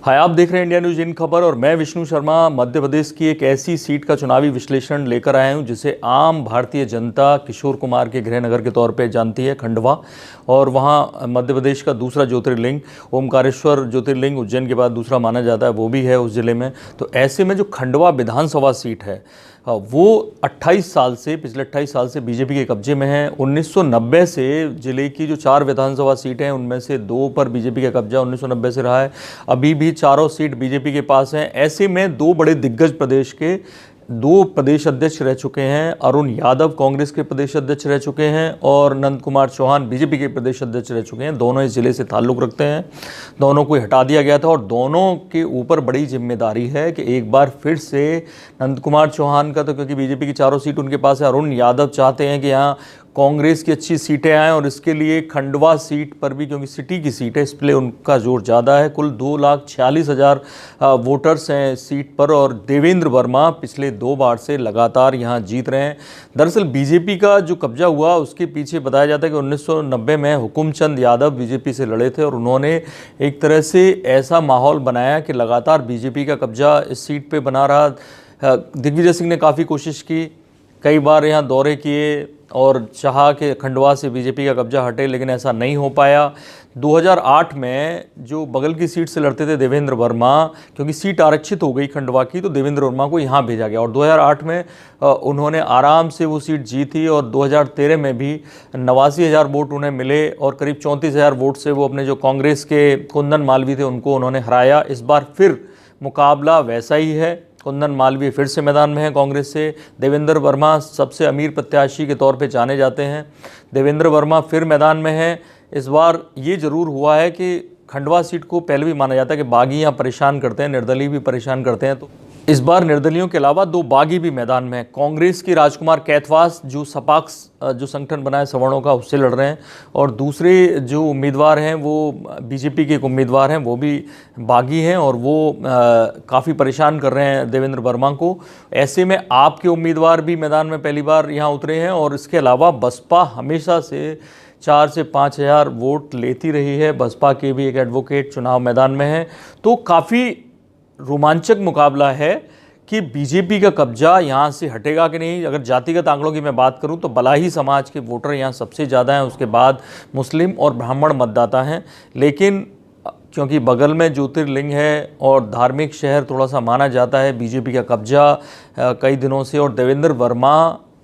हाय, आप देख रहे हैं इंडिया न्यूज इन खबर और मैं विष्णु शर्मा मध्य प्रदेश की एक ऐसी सीट का चुनावी विश्लेषण लेकर आया हूं जिसे आम भारतीय जनता किशोर कुमार के गृह नगर के तौर पे जानती है, खंडवा। और वहां मध्य प्रदेश का दूसरा ज्योतिर्लिंग ओमकारेश्वर ज्योतिर्लिंग उज्जैन के बाद दूसरा माना जाता है, वो भी है उस जिले में। तो ऐसे में जो खंडवा विधानसभा सीट है वो 28 साल से पिछले 28 साल से बीजेपी के कब्जे में है। 1990 से जिले की जो 4 विधानसभा सीटें हैं उनमें से 2 पर बीजेपी का कब्जा 1990 से रहा है। अभी भी चारों सीट बीजेपी के पास हैं। ऐसे में 2 बड़े दिग्गज प्रदेश के 2 प्रदेश अध्यक्ष रह चुके हैं। अरुण यादव कांग्रेस के प्रदेश अध्यक्ष रह चुके हैं और नंद कुमार चौहान बीजेपी के प्रदेश अध्यक्ष रह चुके हैं। दोनों इस जिले से ताल्लुक़ रखते हैं, दोनों को हटा दिया गया था और दोनों के ऊपर बड़ी जिम्मेदारी है कि एक बार फिर से नंद कुमार चौहान का, तो क्योंकि बीजेपी की चारों सीट उनके पास है, अरुण यादव चाहते हैं कि यहाँ कांग्रेस की अच्छी सीटें आएँ और इसके लिए खंडवा सीट पर भी, क्योंकि सिटी की सीट है, इसलिए उनका जोर ज़्यादा है। कुल 2,46,000 वोटर्स हैं सीट पर और देवेंद्र वर्मा पिछले 2 बार से लगातार यहाँ जीत रहे हैं। दरअसल बीजेपी का जो कब्जा हुआ उसके पीछे बताया जाता है कि 1990 में हुकुमचंद यादव बीजेपी से लड़े थे और उन्होंने एक तरह से ऐसा माहौल बनाया कि लगातार बीजेपी का कब्जा इस सीट पर बना रहा। दिग्विजय सिंह ने काफ़ी कोशिश की, कई बार यहाँ दौरे किए और चाहा कि खंडवा से बीजेपी का कब्जा हटे, लेकिन ऐसा नहीं हो पाया। 2008 में जो बगल की सीट से लड़ते थे देवेंद्र वर्मा, क्योंकि सीट आरक्षित हो गई खंडवा की, तो देवेंद्र वर्मा को यहाँ भेजा गया और 2008 में उन्होंने आराम से वो सीट जीती और 2013 में भी 89,000 वोट उन्हें मिले और करीब 34,000 वोट से वो अपने जो कांग्रेस के कुंदन मालवीय थे उनको उन्होंने हराया। इस बार फिर मुकाबला वैसा ही है। कुंदन मालवीय फिर से मैदान में है कांग्रेस से। देवेंद्र वर्मा सबसे अमीर प्रत्याशी के तौर पे जाने जाते हैं। देवेंद्र वर्मा फिर मैदान में है। इस बार ये ज़रूर हुआ है कि खंडवा सीट को पहले भी माना जाता है कि बागी यहाँ परेशान करते हैं, निर्दलीय भी परेशान करते हैं, तो इस बार निर्दलियों के अलावा 2 बागी भी मैदान में हैं। कांग्रेस की राजकुमार कैथवास जो सपाक्स जो संगठन बनाए सवर्णों का, उससे लड़ रहे हैं और दूसरे जो उम्मीदवार हैं वो बीजेपी के एक उम्मीदवार हैं, वो भी बागी हैं और वो काफ़ी परेशान कर रहे हैं देवेंद्र वर्मा को। ऐसे में आपके उम्मीदवार भी मैदान में पहली बार यहाँ उतरे हैं और इसके अलावा बसपा हमेशा से 4 से 5,000 वोट लेती रही है। बसपा के भी एक एडवोकेट चुनाव मैदान में है। तो काफ़ी रोमांचक मुकाबला है कि बीजेपी का कब्जा यहाँ से हटेगा कि नहीं। अगर जातिगत आंकड़ों की मैं बात करूँ तो बलाही समाज के वोटर यहाँ सबसे ज़्यादा हैं, उसके बाद मुस्लिम और ब्राह्मण मतदाता हैं। लेकिन क्योंकि बगल में ज्योतिर्लिंग है और धार्मिक शहर थोड़ा सा माना जाता है, बीजेपी का कब्जा कई दिनों से और देवेंद्र वर्मा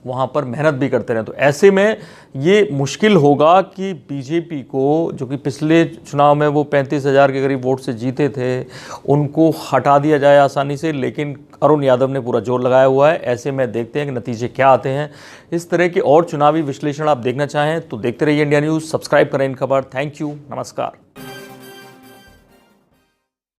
वहाँ पर मेहनत भी करते रहे, तो ऐसे में ये मुश्किल होगा कि बीजेपी को, जो कि पिछले चुनाव में वो 35,000 के करीब वोट से जीते थे, उनको हटा दिया जाए आसानी से। लेकिन अरुण यादव ने पूरा जोर लगाया हुआ है। ऐसे में देखते हैं कि नतीजे क्या आते हैं। इस तरह के और चुनावी विश्लेषण आप देखना चाहें तो देखते रहिए इंडिया न्यूज़। सब्सक्राइब करें इन खबर। थैंक यू, नमस्कार।